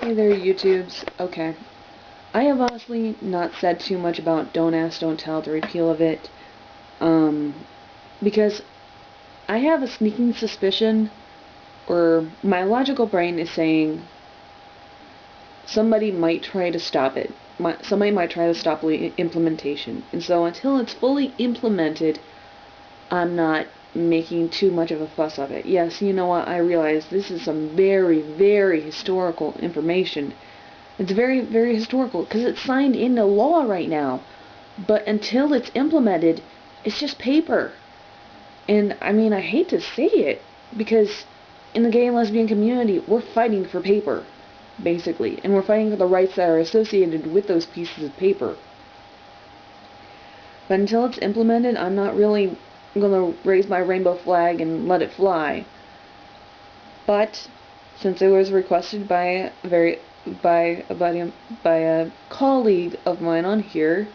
Hey there, YouTubes. Okay. I have honestly not said too much about Don't Ask, Don't Tell, the repeal of it, because I have a sneaking suspicion, or my logical brain is saying somebody might try to stop it. Somebody might try to stop implementation. And so until it's fully implemented, I'm not making too much of a fuss of it. Yes, you know what, I realize this is some very, very historical information. It's very, very historical because it's signed into law right now. But until it's implemented, it's just paper. And I mean, I hate to say it because in the gay and lesbian community, we're fighting for paper, basically. And we're fighting for the rights that are associated with those pieces of paper. But until it's implemented, I'm not really going to raise my rainbow flag and let it fly. But since it was requested by a colleague of mine on here,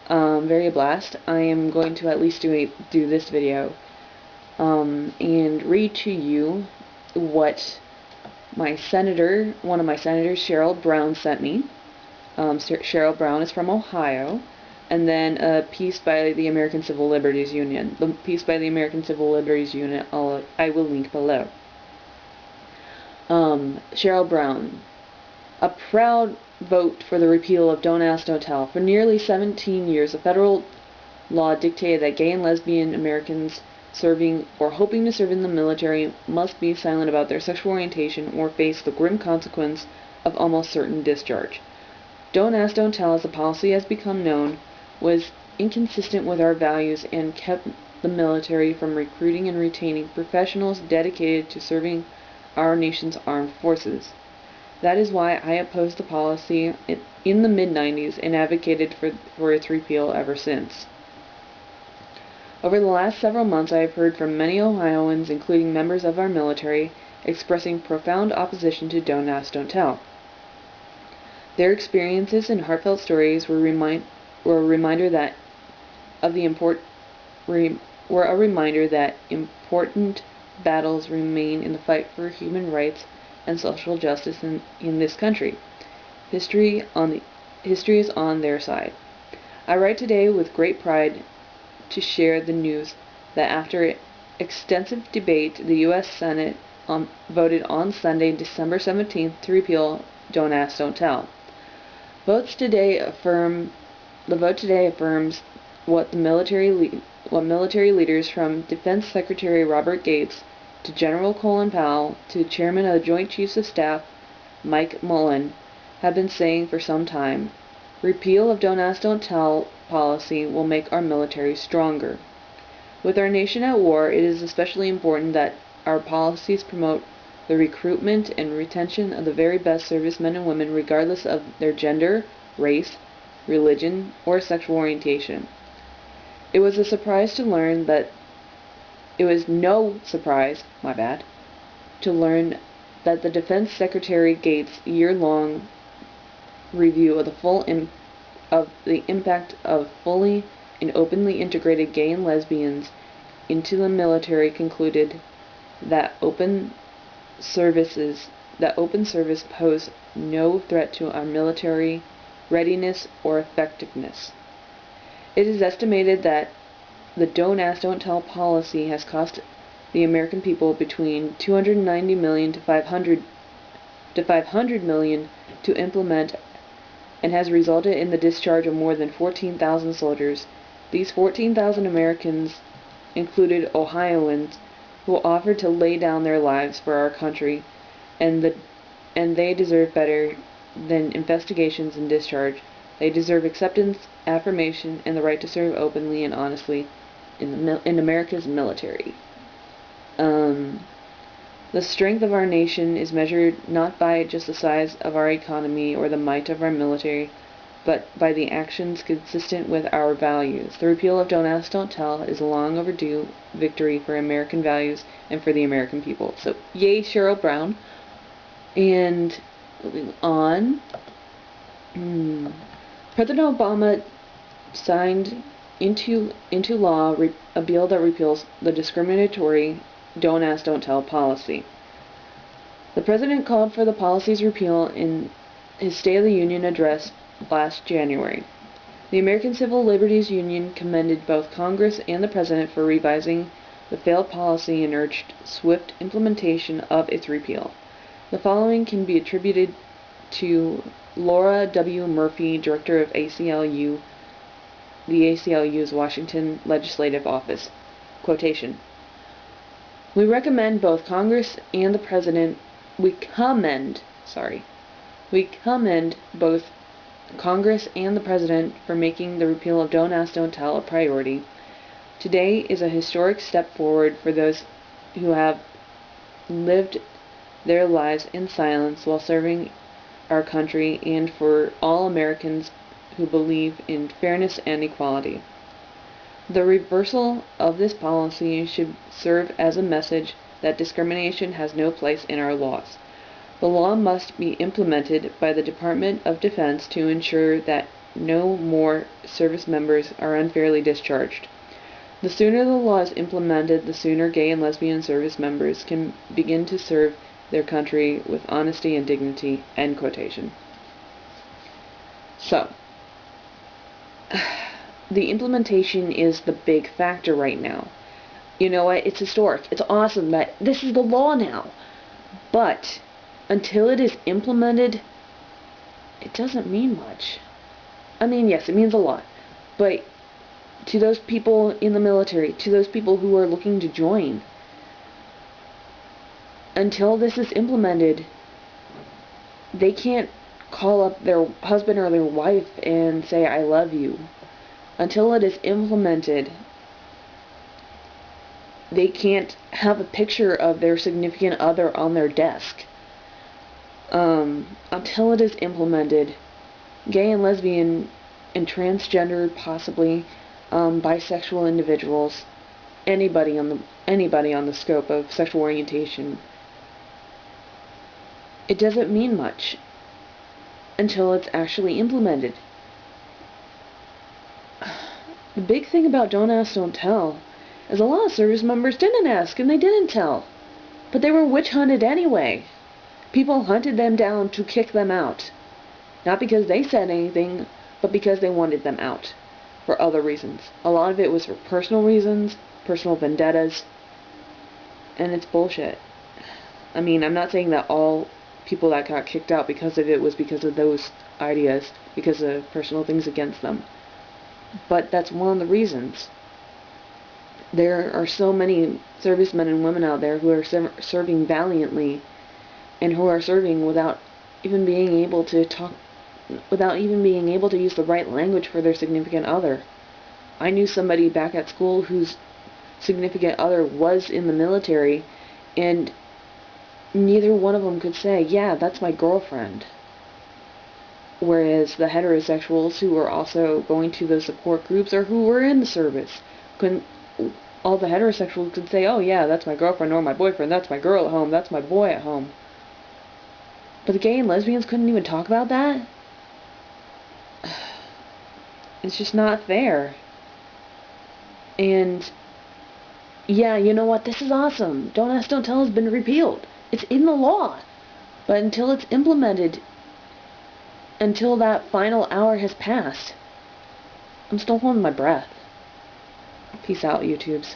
varablasts, I am going to at least do this video and read to you what one of my senators, Cheryl Brown, sent me. Cheryl Brown is from Ohio. And then a piece by the American Civil Liberties Union. The piece by the American Civil Liberties Union I will link below. Cheryl Brown. A proud vote for the repeal of Don't Ask, Don't Tell. For nearly 17 years, a federal law dictated that gay and lesbian Americans serving or hoping to serve in the military must be silent about their sexual orientation or face the grim consequence of almost certain discharge. Don't Ask, Don't Tell, as the policy has become known, was inconsistent with our values and kept the military from recruiting and retaining professionals dedicated to serving our nation's armed forces. That is why I opposed the policy in the mid-90s and advocated for its repeal ever since. Over the last several months, I have heard from many Ohioans, including members of our military, expressing profound opposition to Don't Ask, Don't Tell. Their experiences and heartfelt stories were a reminder that important battles remain in the fight for human rights and social justice in this country. History is on their side. I write today with great pride to share the news that after extensive debate, the U.S. Senate voted on Sunday, December 17th, to repeal Don't Ask, Don't Tell. The vote today affirms what military leaders from Defense Secretary Robert Gates to General Colin Powell to Chairman of the Joint Chiefs of Staff Mike Mullen have been saying for some time. Repeal of Don't Ask, Don't Tell policy will make our military stronger. With our nation at war, it is especially important that our policies promote the recruitment and retention of the very best servicemen and women regardless of their gender, race, religion, or sexual orientation. It was no surprise to learn that the Defense Secretary Gates' year-long review of the impact of fully and openly integrated gay and lesbians into the military concluded that open service posed no threat to our military readiness or effectiveness. It is estimated that the Don't Ask, Don't Tell policy has cost the American people between $290 million to $500 million to implement and has resulted in the discharge of more than 14,000 soldiers. These 14,000 Americans included Ohioans who offered to lay down their lives for our country, and they deserve better than investigations and discharge. They deserve acceptance, affirmation, and the right to serve openly and honestly in America's military. The strength of our nation is measured not by just the size of our economy or the might of our military, but by the actions consistent with our values. The repeal of Don't Ask, Don't Tell is a long overdue victory for American values and for the American people. So, yay, Cheryl Brown. And moving on, President Obama signed into law a bill that repeals the discriminatory Don't Ask, Don't Tell policy. The President called for the policy's repeal in his State of the Union address last January. The American Civil Liberties Union commended both Congress and the President for revising the failed policy and urged swift implementation of its repeal. The following can be attributed to Laura W. Murphy, Director of ACLU, the ACLU's Washington Legislative Office. Quotation. We commend both Congress and the President for making the repeal of Don't Ask, Don't Tell a priority. Today is a historic step forward for those who have lived their lives in silence while serving our country, and for all Americans who believe in fairness and equality. The reversal of this policy should serve as a message that discrimination has no place in our laws. The law must be implemented by the Department of Defense to ensure that no more service members are unfairly discharged. The sooner the law is implemented, the sooner gay and lesbian service members can begin to serve their country with honesty and dignity. End quotation. So, the implementation is the big factor right now. You know what? It's historic. It's awesome that this is the law now. But until it is implemented, it doesn't mean much. I mean, yes, it means a lot. But to those people in the military, to those people who are looking to join, until this is implemented, they can't call up their husband or their wife and say, I love you. Until it is implemented, they can't have a picture of their significant other on their desk. Until it is implemented, gay and lesbian and transgender, possibly bisexual individuals, anybody on the scope of sexual orientation, it doesn't mean much until it's actually implemented. The big thing about Don't Ask, Don't Tell is a lot of service members didn't ask and they didn't tell. But they were witch hunted anyway. People hunted them down to kick them out. Not because they said anything, but because they wanted them out. For other reasons. A lot of it was for personal reasons, personal vendettas, and it's bullshit. I mean, I'm not saying that all people that got kicked out because of it was because of those ideas, because of personal things against them. But that's one of the reasons. There are so many servicemen and women out there who are serving valiantly, and who are serving without even being able to talk, without even being able to use the right language for their significant other. I knew somebody back at school whose significant other was in the military, and neither one of them could say, yeah, that's my girlfriend. Whereas the heterosexuals who were also going to the support groups or who were in the service, all the heterosexuals could say, oh yeah, that's my girlfriend or my boyfriend, that's my girl at home, that's my boy at home. But the gay and lesbians couldn't even talk about that? It's just not fair. And yeah, you know what? This is awesome. Don't Ask, Don't Tell has been repealed. It's in the law. But until it's implemented, until that final hour has passed, I'm still holding my breath. Peace out, YouTubes.